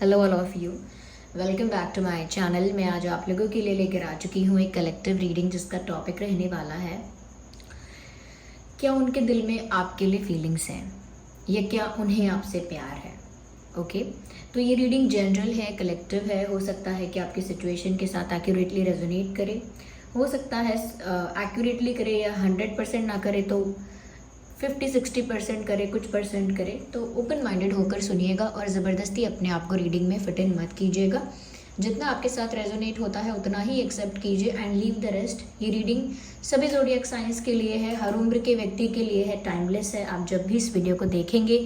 Hello all of you, welcome back to my channel. मैं आज आप लोगों के लिए लेकर आ चुकी हूँ एक कलेक्टिव रीडिंग जिसका टॉपिक रहने वाला है क्या उनके दिल में आपके लिए फीलिंग्स हैं या क्या उन्हें आपसे प्यार है। ओके, तो ये रीडिंग जनरल है, कलेक्टिव है। हो सकता है कि आपकी सिचुएशन के साथ एक्यूरेटली रेजोनेट करे, हो सकता है एक्यूरेटली करे या 100% ना करे तो 50-60% करे, कुछ परसेंट करे। तो ओपन माइंडेड होकर सुनिएगा और ज़बरदस्ती अपने आप को रीडिंग में फिट इन मत कीजिएगा। जितना आपके साथ रेजोनेट होता है उतना ही एक्सेप्ट कीजिए एंड लीव द रेस्ट। ये रीडिंग सभी ज़ोडिएक साइंस के लिए है, हर उम्र के व्यक्ति के लिए है, टाइमलेस है। आप जब भी इस वीडियो को देखेंगे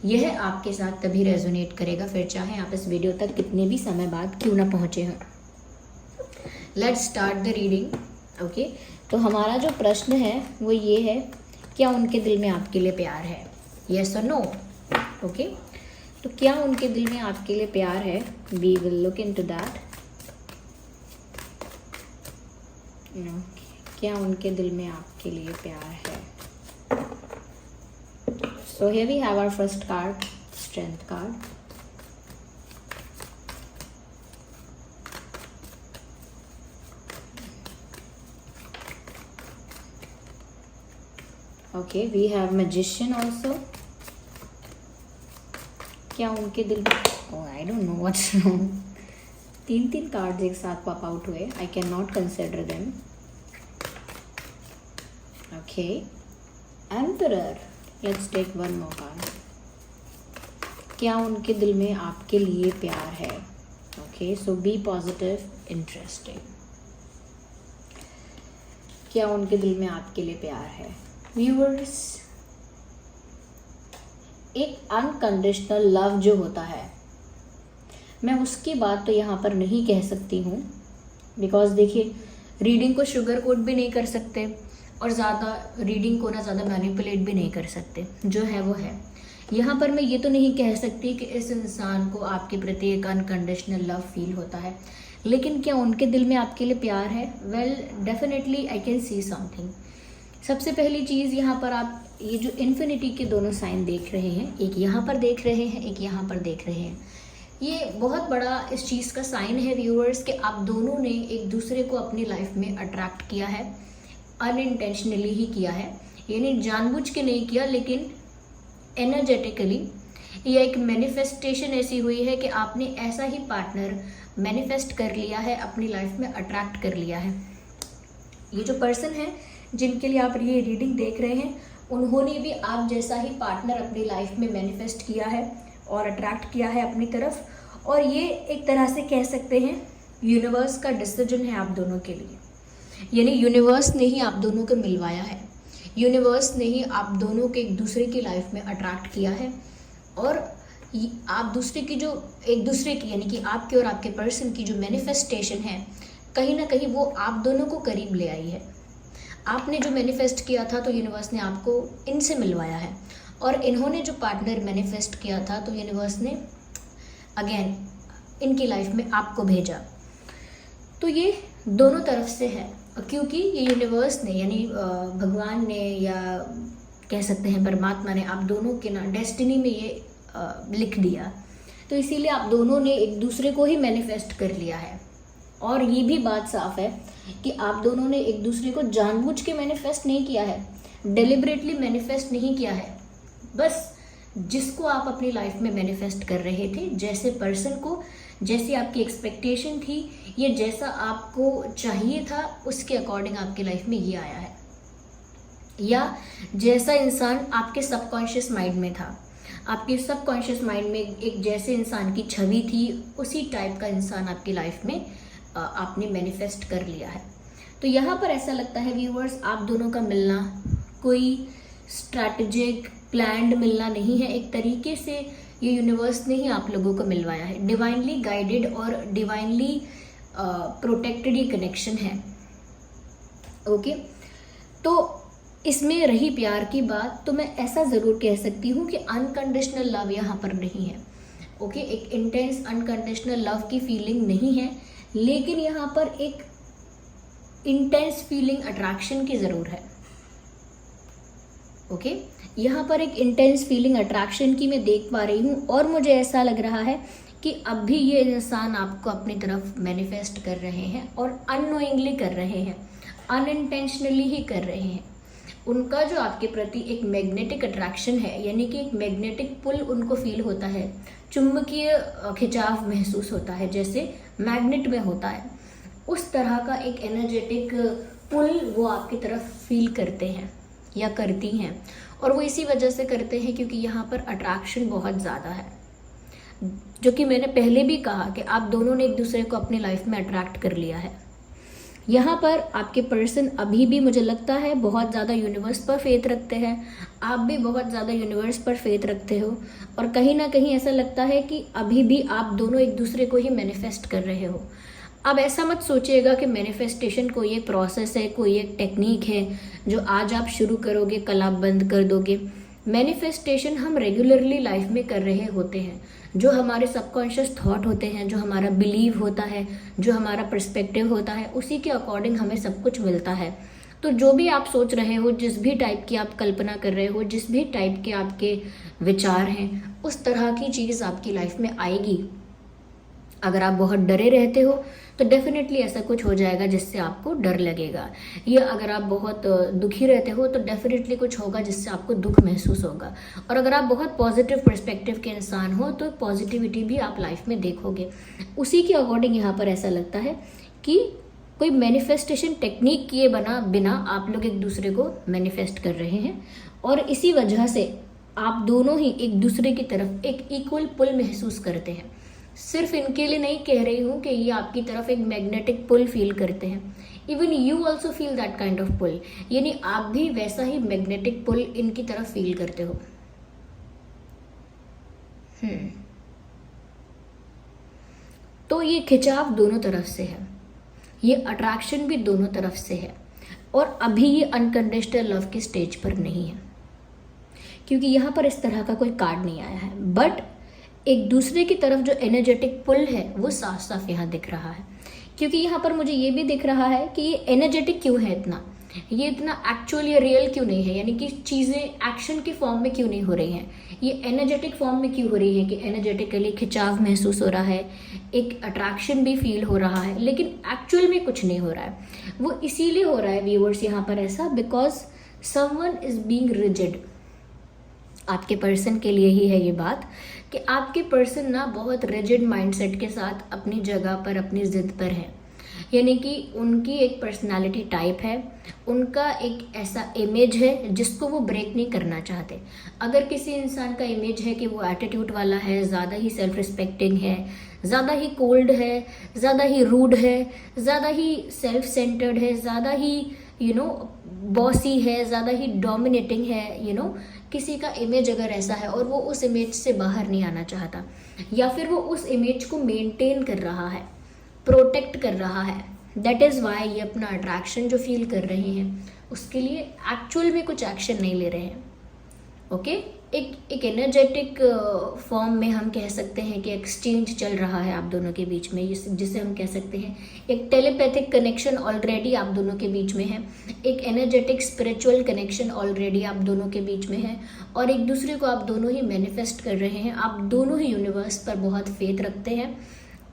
यह आपके साथ तभी रेजोनेट करेगा, फिर चाहे आप इस वीडियो तक कितने भी समय बाद क्यों ना पहुँचे हों। Let's start the reading. Okay, तो हमारा जो प्रश्न है वो ये है, क्या उनके दिल में आपके लिए प्यार है? यस और नो। ओके, तो क्या उनके दिल में आपके लिए प्यार है? We will look into that. क्या उनके दिल में आपके लिए प्यार है? So here we have our first card, strength card. Okay, we have magician also. क्या उनके दिल में I don't know what's wrong, तीन कार्ड्स एक साथ पॉप आउट हुए। I can not consider them. Okay, emperor. Let's take one more card. क्या उनके दिल में आपके लिए प्यार है? Okay, so B positive, interesting. क्या उनके दिल में आपके लिए प्यार है? व्यूअर्स, एक अनकंडीशनल लव जो होता है, मैं उसकी बात तो यहाँ पर नहीं कह सकती हूँ, बिकॉज देखिए रीडिंग को शुगर कोट भी नहीं कर सकते और ज़्यादा रीडिंग को ना ज़्यादा मैनिपुलेट भी नहीं कर सकते। जो है वो है। यहाँ पर मैं ये तो नहीं कह सकती कि इस इंसान को आपके प्रति एक अनकंडीशनल लव फील होता है, लेकिन क्या उनके दिल में आपके लिए प्यार है? Well, definitely I can see something. सबसे पहली चीज़, यहाँ पर आप ये जो इन्फिनिटी के दोनों साइन देख रहे हैं, एक यहाँ पर देख रहे हैं, एक यहाँ पर देख रहे हैं, ये बहुत बड़ा इस चीज़ का साइन है व्यूअर्स कि आप दोनों ने एक दूसरे को अपनी लाइफ में अट्रैक्ट किया है, अनइंटेंशनली ही किया है, यानी जानबूझ के नहीं किया, लेकिन एनर्जेटिकली ये एक मैनिफेस्टेशन ऐसी हुई है कि आपने ऐसा ही पार्टनर मैनिफेस्ट कर लिया है, अपनी लाइफ में अट्रैक्ट कर लिया है। ये जो पर्सन है जिनके लिए आप ये रीडिंग देख रहे हैं, उन्होंने भी आप जैसा ही पार्टनर अपनी लाइफ में मैनिफेस्ट किया है और अट्रैक्ट किया है अपनी तरफ, और ये एक तरह से कह सकते हैं यूनिवर्स का डिसीजन है आप दोनों के लिए। यानी यूनिवर्स ने ही आप दोनों को मिलवाया है, यूनिवर्स ने ही आप दोनों के एक दूसरे की लाइफ में अट्रैक्ट किया है, और आप दूसरे की जो एक दूसरे की यानी कि आपके और आपके पर्सन की जो मैनिफेस्टेशन है, कहीं ना कहीं वो आप दोनों को करीब ले आई है। आपने जो मैनिफेस्ट किया था तो यूनिवर्स ने आपको इनसे मिलवाया है, और इन्होंने जो पार्टनर मैनिफेस्ट किया था तो यूनिवर्स ने अगेन इनकी लाइफ में आपको भेजा। तो ये दोनों तरफ से है, क्योंकि ये यूनिवर्स ने यानी भगवान ने या कह सकते हैं परमात्मा ने आप दोनों के ना डेस्टिनी में ये लिख दिया, तो इसीलिए आप दोनों ने एक दूसरे को ही मैनिफेस्ट कर लिया है। और ये भी बात साफ है कि आप दोनों ने एक दूसरे को जानबूझ के मैनिफेस्ट नहीं किया है, डेलिबरेटली मैनिफेस्ट नहीं किया है। बस जिसको आप अपनी लाइफ में मैनिफेस्ट कर रहे थे, जैसे पर्सन को, जैसी आपकी एक्सपेक्टेशन थी, ये जैसा आपको चाहिए था, उसके अकॉर्डिंग आपकी लाइफ में ये आया है, या जैसा इंसान आपके सबकॉन्शियस माइंड में था, आपके सबकॉन्शियस माइंड में एक जैसे इंसान की छवि थी, उसी टाइप का इंसान आपकी लाइफ में आपने मैनिफेस्ट कर लिया है। तो यहाँ पर ऐसा लगता है व्यूअर्स, आप दोनों का मिलना कोई स्ट्रैटेजिक प्लान्ड मिलना नहीं है, एक तरीके से ये यूनिवर्स ने ही आप लोगों को मिलवाया है। डिवाइनली गाइडेड और डिवाइनली प्रोटेक्टेड ये कनेक्शन है। ओके, तो इसमें रही प्यार की बात, तो मैं ऐसा ज़रूर कह सकती हूँ कि अनकंडीशनल लव यहाँ पर नहीं है। ओके, एक इंटेंस अनकंडीशनल लव की फीलिंग नहीं है, लेकिन यहाँ पर एक इंटेंस फीलिंग अट्रैक्शन की ज़रूर है। ओके, यहाँ पर एक इंटेंस फीलिंग अट्रैक्शन की मैं देख पा रही हूँ, और मुझे ऐसा लग रहा है कि अब भी ये इंसान आपको अपनी तरफ मैनिफेस्ट कर रहे हैं और अननोइंगली कर रहे हैं, अनइंटेंशनली ही कर रहे हैं। उनका जो आपके प्रति एक मैग्नेटिक अट्रैक्शन है, यानी कि एक मैग्नेटिक पुल उनको फील होता है, चुंबकीय खिंचाव महसूस होता है जैसे मैग्नेट में होता है, उस तरह का एक एनर्जेटिक पुल वो आपकी तरफ फील करते हैं या करती हैं। और वो इसी वजह से करते हैं क्योंकि यहाँ पर अट्रैक्शन बहुत ज़्यादा है, जो कि मैंने पहले भी कहा कि आप दोनों ने एक दूसरे को अपनी लाइफ में अट्रैक्ट कर लिया है। यहाँ पर आपके पर्सन अभी भी मुझे लगता है बहुत ज़्यादा यूनिवर्स पर फेथ रखते हैं, आप भी बहुत ज़्यादा यूनिवर्स पर फेथ रखते हो, और कहीं ना कहीं ऐसा लगता है कि अभी भी आप दोनों एक दूसरे को ही मैनिफेस्ट कर रहे हो। अब ऐसा मत सोचिएगा कि मैनिफेस्टेशन कोई एक प्रोसेस है, कोई एक टेक्निक है जो आज आप शुरू करोगे कल आप बंद कर दोगे। मैनिफेस्टेशन हम रेगुलरली लाइफ में कर रहे होते हैं। जो हमारे सबकॉन्शियस थॉट होते हैं, जो हमारा बिलीव होता है, जो हमारा पर्सपेक्टिव होता है, उसी के अकॉर्डिंग हमें सब कुछ मिलता है। तो जो भी आप सोच रहे हो, जिस भी टाइप की आप कल्पना कर रहे हो, जिस भी टाइप के आपके विचार हैं, उस तरह की चीज़ आपकी लाइफ में आएगी। अगर आप बहुत डरे रहते हो तो डेफिनेटली ऐसा कुछ हो जाएगा जिससे आपको डर लगेगा, या अगर आप बहुत दुखी रहते हो तो डेफिनेटली कुछ होगा जिससे आपको दुख महसूस होगा। और अगर आप बहुत पॉजिटिव पर्सपेक्टिव के इंसान हो तो पॉजिटिविटी भी आप लाइफ में देखोगे। उसी के अकॉर्डिंग यहाँ पर ऐसा लगता है कि कोई मैनिफेस्टेशन टेक्निक किए बिना आप लोग एक दूसरे को मैनिफेस्ट कर रहे हैं, और इसी वजह से आप दोनों ही एक दूसरे की तरफ एक इक्वल पुल महसूस करते हैं। सिर्फ इनके लिए नहीं कह रही हूँ कि ये आपकी तरफ एक मैग्नेटिक पुल फील करते हैं, even you also feel that kind of pull, यानी आप भी वैसा ही मैग्नेटिक पुल इनकी तरफ फील करते हो। तो ये खिंचाव दोनों तरफ से है, ये अट्रैक्शन भी दोनों तरफ से है, और अभी ये अनकंडीशनल लव के स्टेज पर नहीं है क्योंकि यहाँ पर इस तरह का कोई कार्ड नहीं आया है। बट एक दूसरे की तरफ जो एनर्जेटिक पुल है वो साफ साफ यहाँ दिख रहा है, क्योंकि यहाँ पर मुझे ये भी दिख रहा है कि ये एनर्जेटिक क्यों है इतना, ये इतना एक्चुअल या रियल क्यों नहीं है, यानी कि चीज़ें एक्शन के फॉर्म में क्यों नहीं हो रही हैं, ये एनर्जेटिक फॉर्म में क्यों हो रही है कि एनर्जेटिकली खिंचाव महसूस हो रहा है, एक अट्रैक्शन भी फील हो रहा है, लेकिन एक्चुअल में कुछ नहीं हो रहा है। वो इसीलिए हो रहा है व्यूअर्स यहाँ पर ऐसा, because someone is being rigid. आपके पर्सन के लिए ही है ये बात कि आपके पर्सन ना बहुत रिजिड माइंडसेट के साथ अपनी जगह पर, अपनी जिद पर है, यानी कि उनकी एक पर्सनालिटी टाइप है, उनका एक ऐसा इमेज है जिसको वो ब्रेक नहीं करना चाहते। अगर किसी इंसान का इमेज है कि वो एटीट्यूड वाला है, ज़्यादा ही सेल्फ रिस्पेक्टिंग है, ज़्यादा ही कोल्ड है, ज़्यादा ही रूड है, ज़्यादा ही सेल्फ सेंटर्ड है, ज़्यादा ही बॉसी है, ज़्यादा ही डोमिनेटिंग है, किसी का इमेज अगर ऐसा है और वो उस इमेज से बाहर नहीं आना चाहता, या फिर वो उस इमेज को मेंटेन कर रहा है, प्रोटेक्ट कर रहा है, दैट इज़ वाई ये अपना अट्रैक्शन जो फील कर रहे हैं उसके लिए एक्चुअल में कुछ एक्शन नहीं ले रहे हैं। ओके, एक एनर्जेटिक फॉर्म में हम कह सकते हैं कि एक्सचेंज चल रहा है आप दोनों के बीच में, जिसे हम कह सकते हैं एक टेलीपैथिक कनेक्शन ऑलरेडी आप दोनों के बीच में है, एक एनर्जेटिक स्पिरिचुअल कनेक्शन ऑलरेडी आप दोनों के बीच में है, और एक दूसरे को आप दोनों ही मैनिफेस्ट कर रहे हैं। आप दोनों ही यूनिवर्स पर बहुत फेथ रखते हैं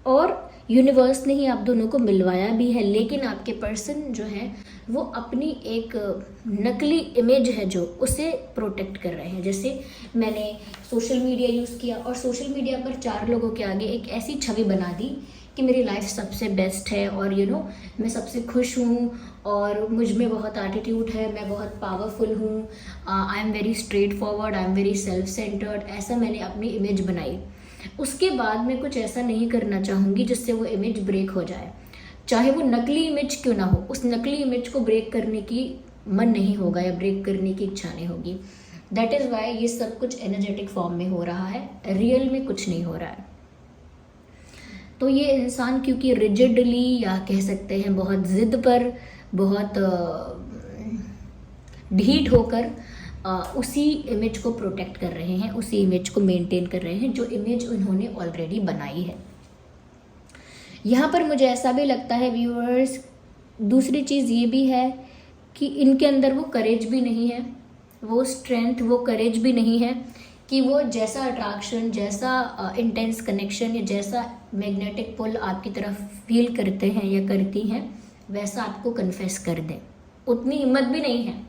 और यूनिवर्स ने ही आप दोनों को मिलवाया भी है, लेकिन आपके पर्सन जो है वो अपनी एक नकली इमेज है जो उसे प्रोटेक्ट कर रहे हैं। जैसे मैंने सोशल मीडिया यूज़ किया और सोशल मीडिया पर 4 लोगों के आगे एक ऐसी छवि बना दी कि मेरी लाइफ सबसे बेस्ट है और मैं सबसे खुश हूँ और मुझ में बहुत एटीट्यूड है, मैं बहुत पावरफुल हूँ, I am very straight forward, I am very self centred, ऐसा मैंने अपनी इमेज बनाई। उसके बाद मैं कुछ ऐसा नहीं करना चाहूँगी जिससे वो इमेज ब्रेक हो जाए, चाहे वो नकली इमेज क्यों ना हो। उस नकली इमेज को ब्रेक करने की मन नहीं होगा या ब्रेक करने की इच्छा नहीं होगी। दैट इज़ वाई ये सब कुछ एनर्जेटिक फॉर्म में हो रहा है, रियल में कुछ नहीं हो रहा है। तो ये इंसान क्योंकि रिजिडली या कह सकते हैं बहुत जिद पर, बहुत ढीठ होकर उसी इमेज को प्रोटेक्ट कर रहे हैं, उसी इमेज को मेंटेन कर रहे हैं जो इमेज उन्होंने ऑलरेडी बनाई है। यहाँ पर मुझे ऐसा भी लगता है व्यूअर्स, दूसरी चीज़ ये भी है कि इनके अंदर वो करेज भी नहीं है, वो स्ट्रेंथ, वो करेज भी नहीं है कि वो जैसा अट्रैक्शन, जैसा इंटेंस कनेक्शन या जैसा मैग्नेटिक पुल आपकी तरफ फील करते हैं या करती हैं, वैसा आपको कन्फेस कर दें। उतनी हिम्मत भी नहीं है।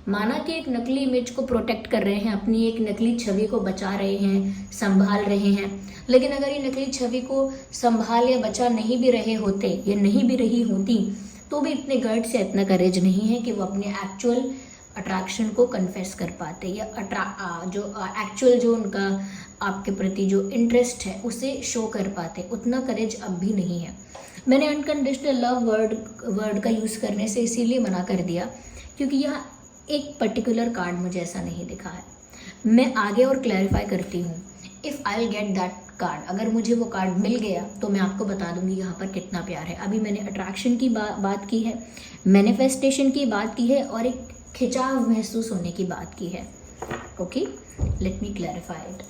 माना कि एक नकली इमेज को प्रोटेक्ट कर रहे हैं, अपनी एक नकली छवि को बचा रहे हैं, संभाल रहे हैं, लेकिन अगर ये नकली छवि को संभाल या बचा नहीं भी रहे होते या नहीं भी रही होती, तो भी इतने गट्स या इतना करेज नहीं है कि वो अपने एक्चुअल अट्रैक्शन को कन्फेस कर पाते या जो एक्चुअल जो उनका आपके प्रति जो इंटरेस्ट है उसे शो कर पाते। उतना करेज अब भी नहीं है। मैंने अनकंडीशनल लव वर्ड का यूज़ करने से इसीलिए मना कर दिया क्योंकि यहाँ एक पर्टिकुलर कार्ड मुझे ऐसा नहीं दिखा है। मैं आगे और क्लैरिफाई करती हूँ। If I will get that card, अगर मुझे वो कार्ड मिल गया तो मैं आपको बता दूंगी यहाँ पर कितना प्यार है। अभी मैंने अट्रैक्शन की बात की है, मैनिफेस्टेशन की बात की है और एक खिंचाव महसूस होने की बात की है। Okay, let me clarify it.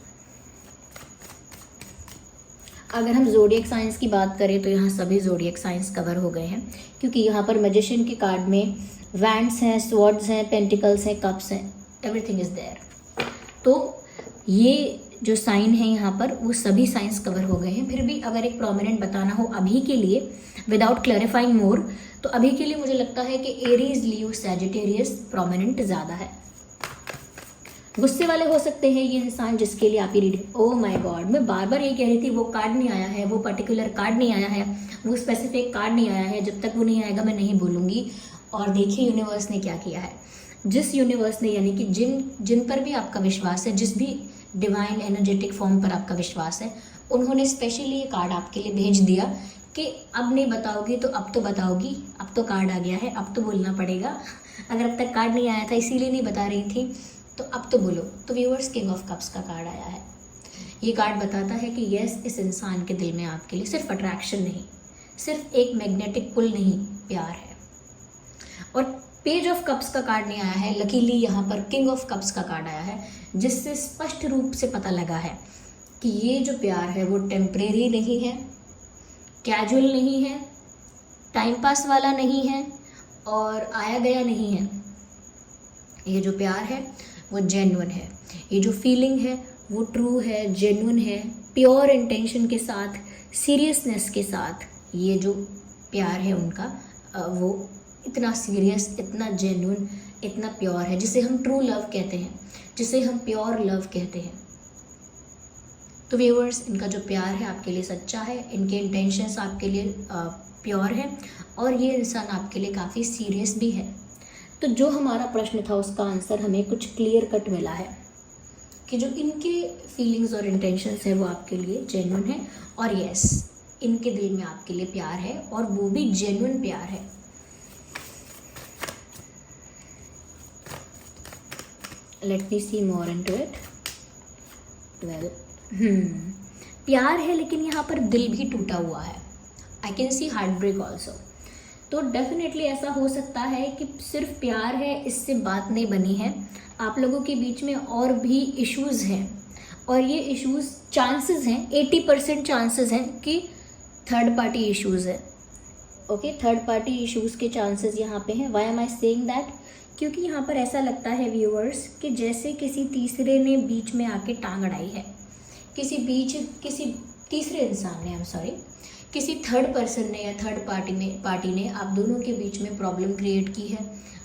अगर हम ज़ोडिएक साइंस की बात करें तो यहाँ सभी ज़ोडिएक साइंस कवर हो गए हैं क्योंकि यहाँ पर मैजिशियन के कार्ड में वैंड्स हैं, स्वॉर्ड्स हैं, पेंटिकल्स हैं, कप्स हैं, एवरीथिंग इज़ देयर। तो ये जो साइन है यहाँ पर वो सभी साइंस कवर हो गए हैं। फिर भी अगर एक प्रोमिनेंट बताना हो अभी के लिए विदाउट क्लैरिफाइंग मोर, तो अभी के लिए मुझे लगता है कि एरीज, लियो, सैजिटेरियस प्रोमिनेंट ज़्यादा है। गुस्से वाले हो सकते हैं ये इंसान जिसके लिए आप ही रीडिंग। ओह माय गॉड, मैं बार बार ये कह रही थी वो कार्ड नहीं आया है, वो पर्टिकुलर कार्ड नहीं आया है, वो स्पेसिफिक कार्ड नहीं आया है। जब तक वो नहीं आएगा मैं नहीं बोलूँगी। और देखिए यूनिवर्स ने क्या किया है। जिस यूनिवर्स ने, यानी कि जिन पर भी आपका विश्वास है, जिस भी डिवाइन एनर्जेटिक फॉर्म पर आपका विश्वास है, उन्होंने स्पेशली ये कार्ड आपके लिए भेज दिया कि अब नहीं बताओगी तो अब तो बताओगी, अब तो कार्ड आ गया है, अब तो बोलना पड़ेगा। अगर अब तक कार्ड नहीं आया था इसीलिए नहीं बता रही थी, तो अब तो बोलो। तो व्यूअर्स, किंग ऑफ कप्स का कार्ड आया है। ये कार्ड बताता है कि यस, इस इंसान के दिल में आपके लिए सिर्फ अट्रैक्शन नहीं, सिर्फ एक मैग्नेटिक पुल नहीं, प्यार है। और पेज ऑफ कप्स का कार्ड नहीं आया है, लकीली यहाँ पर किंग ऑफ कप्स का कार्ड आया है, जिससे स्पष्ट रूप से पता लगा है कि ये जो प्यार है वो टेम्परेरी नहीं है, कैजुअल नहीं है, टाइम पास वाला नहीं है और आया गया नहीं है। ये जो प्यार है वो जेन्युइन है। ये जो फीलिंग है वो ट्रू है, जेन्युइन है, प्योर इंटेंशन के साथ, सीरियसनेस के साथ। ये जो प्यार है उनका वो इतना सीरियस, इतना जेन्युइन, इतना प्योर है, जिसे हम ट्रू लव कहते हैं, जिसे हम प्योर लव कहते हैं। तो व्यूअर्स, इनका जो प्यार है आपके लिए सच्चा है, इनके इंटेंशंस आपके लिए प्योर है और ये इंसान आपके लिए काफ़ी सीरियस भी है। तो जो हमारा प्रश्न था उसका आंसर हमें कुछ क्लियर कट मिला है कि जो इनके फीलिंग्स और इंटेंशंस है वो आपके लिए जेन्युइन है और यस, इनके दिल में आपके लिए प्यार है और वो भी जेन्युइन प्यार है। Let me see more into it. Well, प्यार है लेकिन यहाँ पर दिल भी टूटा हुआ है। I can see heart break also. तो डेफिनेटली ऐसा हो सकता है कि सिर्फ प्यार है, इससे बात नहीं बनी है। आप लोगों के बीच में और भी इश्यूज़ हैं और ये इश्यूज़ चांसेस हैं, 80% चांसेस हैं कि थर्ड पार्टी इश्यूज़ है। ओके, थर्ड पार्टी इश्यूज़ के चांसेस यहाँ पे हैं। Why am I saying that? क्योंकि यहाँ पर ऐसा लगता है व्यूअर्स कि जैसे किसी तीसरे ने बीच में आके टांग अड़ाई है, किसी तीसरे इंसान ने, किसी थर्ड पर्सन ने या थर्ड पार्टी ने आप दोनों के बीच में प्रॉब्लम क्रिएट की है,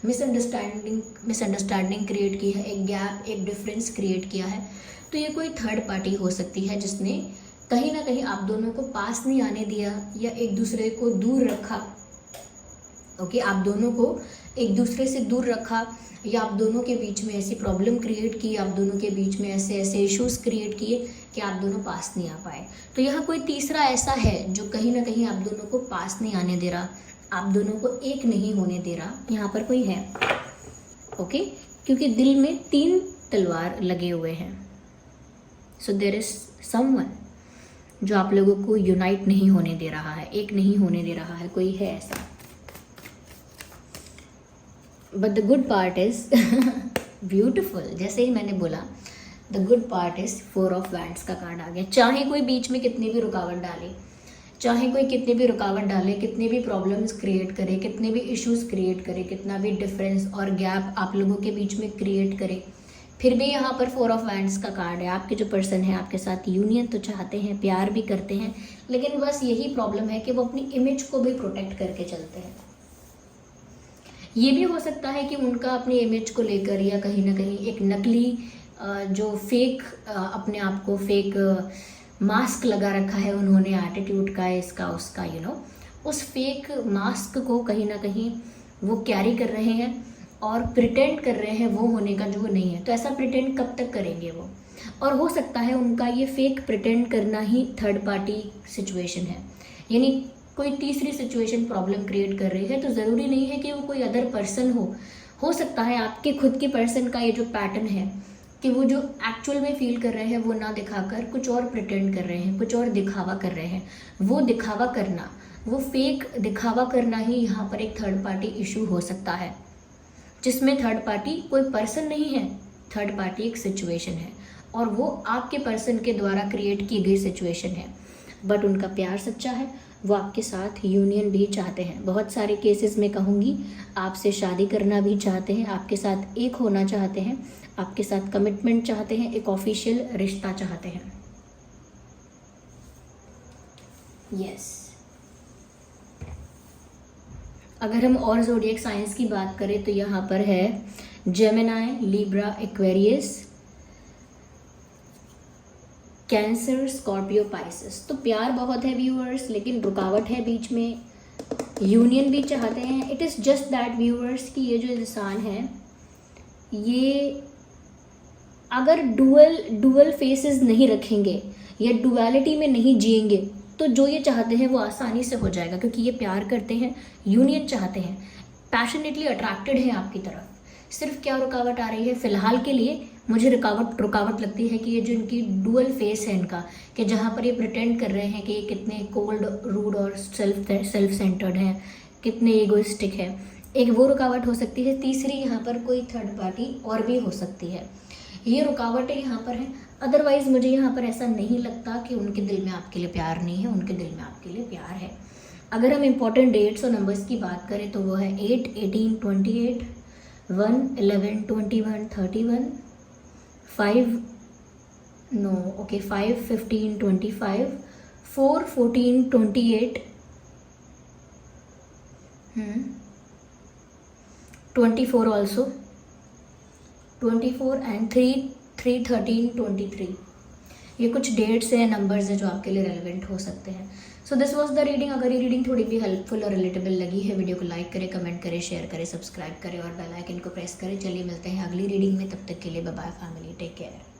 मिसअंडरस्टैंडिंग क्रिएट की है, एक गैप, एक डिफरेंस क्रिएट किया है। तो ये कोई थर्ड पार्टी हो सकती है जिसने कहीं ना कहीं आप दोनों को पास नहीं आने दिया या एक दूसरे को दूर रखा। ओके, आप दोनों को एक दूसरे से दूर रखा या आप दोनों के बीच में ऐसी प्रॉब्लम क्रिएट की, आप दोनों के बीच में ऐसे इश्यूज क्रिएट किए कि आप दोनों पास नहीं आ पाए। तो यहाँ कोई तीसरा ऐसा है जो कहीं ना कहीं आप दोनों को पास नहीं आने दे रहा, आप दोनों को एक नहीं होने दे रहा। यहाँ पर कोई है। ओके, क्योंकि दिल में 3 तलवार लगे हुए हैं। सो देयर इज समवन जो आप लोगों को यूनाइट नहीं होने दे रहा है, एक नहीं होने दे रहा है। कोई है ऐसा। But the good part is beautiful. जैसे ही मैंने बोला the good part is 4 of wands का कार्ड आ गया। चाहे कोई बीच में कितनी भी रुकावट डाले, कितनी भी प्रॉब्लम्स क्रिएट करे, कितने भी इश्यूज क्रिएट करे, कितना भी डिफरेंस और गैप आप लोगों के बीच में क्रिएट करे, फिर भी यहाँ पर 4 ऑफ वैंड्स का कार्ड है। आपके जो पर्सन है आपके साथ यूनियन तो चाहते हैं, प्यार भी करते हैं, लेकिन बस यही प्रॉब्लम है कि वो अपनी इमेज को भी प्रोटेक्ट करके चलते हैं। ये भी हो सकता है कि उनका अपनी इमेज को लेकर या कहीं ना कहीं एक नकली जो फेक अपने आप को फेक मास्क लगा रखा है उन्होंने, एटीट्यूड का, इसका उसका, उस फेक मास्क को कहीं ना कहीं वो कैरी कर रहे हैं और प्रिटेंड कर रहे हैं वो होने का जो वो नहीं है। तो ऐसा प्रिटेंड कब तक करेंगे वो? और हो सकता है उनका ये फेक प्रिटेंड करना ही थर्ड पार्टी सिचुएशन है, यानी कोई तीसरी सिचुएशन प्रॉब्लम क्रिएट कर रही है। तो ज़रूरी नहीं है कि वो कोई अदर पर्सन हो सकता है आपके खुद के पर्सन का ये जो पैटर्न है कि वो जो एक्चुअल में फील कर रहे हैं वो ना दिखाकर कुछ और प्रिटेंड कर रहे हैं, कुछ और दिखावा कर रहे हैं। वो दिखावा करना, वो फेक दिखावा करना ही यहाँ पर एक थर्ड पार्टी इशू हो सकता है, जिसमें थर्ड पार्टी कोई पर्सन नहीं है, थर्ड पार्टी एक सिचुएशन है और वो आपके पर्सन के द्वारा क्रिएट की गई सिचुएशन है। बट उनका प्यार सच्चा है, वो आपके साथ यूनियन भी चाहते हैं। बहुत सारे केसेस में कहूँगी आपसे शादी करना भी चाहते हैं, आपके साथ एक होना चाहते हैं, आपके साथ कमिटमेंट चाहते हैं, एक ऑफिशियल रिश्ता चाहते हैं। यस अगर हम और ज़ोडिएक साइंस की बात करें तो यहाँ पर है Gemini, Libra, Aquarius, cancer, Scorpio, Pisces. तो प्यार बहुत है व्यूअर्स, लेकिन रुकावट है बीच में, यूनियन भी चाहते हैं। It is just that viewers कि ये जो इंसान है ये अगर डुअल फेसेस नहीं रखेंगे या डुअलिटी में नहीं जिएंगे तो जो ये चाहते हैं वो आसानी से हो जाएगा, क्योंकि ये प्यार करते हैं, यूनियन चाहते हैं, पैशनेटली अट्रैक्टेड है आपकी तरफ। सिर्फ क्या रुकावट आ रही है फिलहाल के लिए, मुझे रुकावट लगती है कि ये जो इनकी डुअल फेस है इनका, कि जहाँ पर ये प्रिटेंड कर रहे हैं कि ये कितने कोल्ड, रूड और सेल्फ सेंटर्ड हैं, कितने ईगोइस्टिक है, एक वो रुकावट हो सकती है। तीसरी यहाँ पर कोई थर्ड पार्टी और भी हो सकती है, ये रुकावटें यहाँ पर हैं। अदरवाइज मुझे यहाँ पर ऐसा नहीं लगता कि उनके दिल में आपके लिए प्यार नहीं है, उनके दिल में आपके लिए प्यार है। अगर हम इम्पॉर्टेंट डेट्स और नंबर्स की बात करें तो वो है 8, 18, 28, 1, 11, 21, 31, 5, 15, 25, 4, 14, 28, 24 ऑल्सो, 24 एंड 3, 13, 23। ये कुछ डेट्स हैं, नंबर्स हैं जो आपके लिए रेलिवेंट हो सकते हैं। So this was the reading. अगर ये रीडिंग थोड़ी भी हेल्पफुल और रिलेटेबल लगी है, वीडियो को लाइक करें, कमेंट करें, शेयर करें, सब्सक्राइब करें और बेल आइकन को प्रेस करें। चलिए मिलते हैं अगली रीडिंग में, तब तक के लिए bye bye family, take care.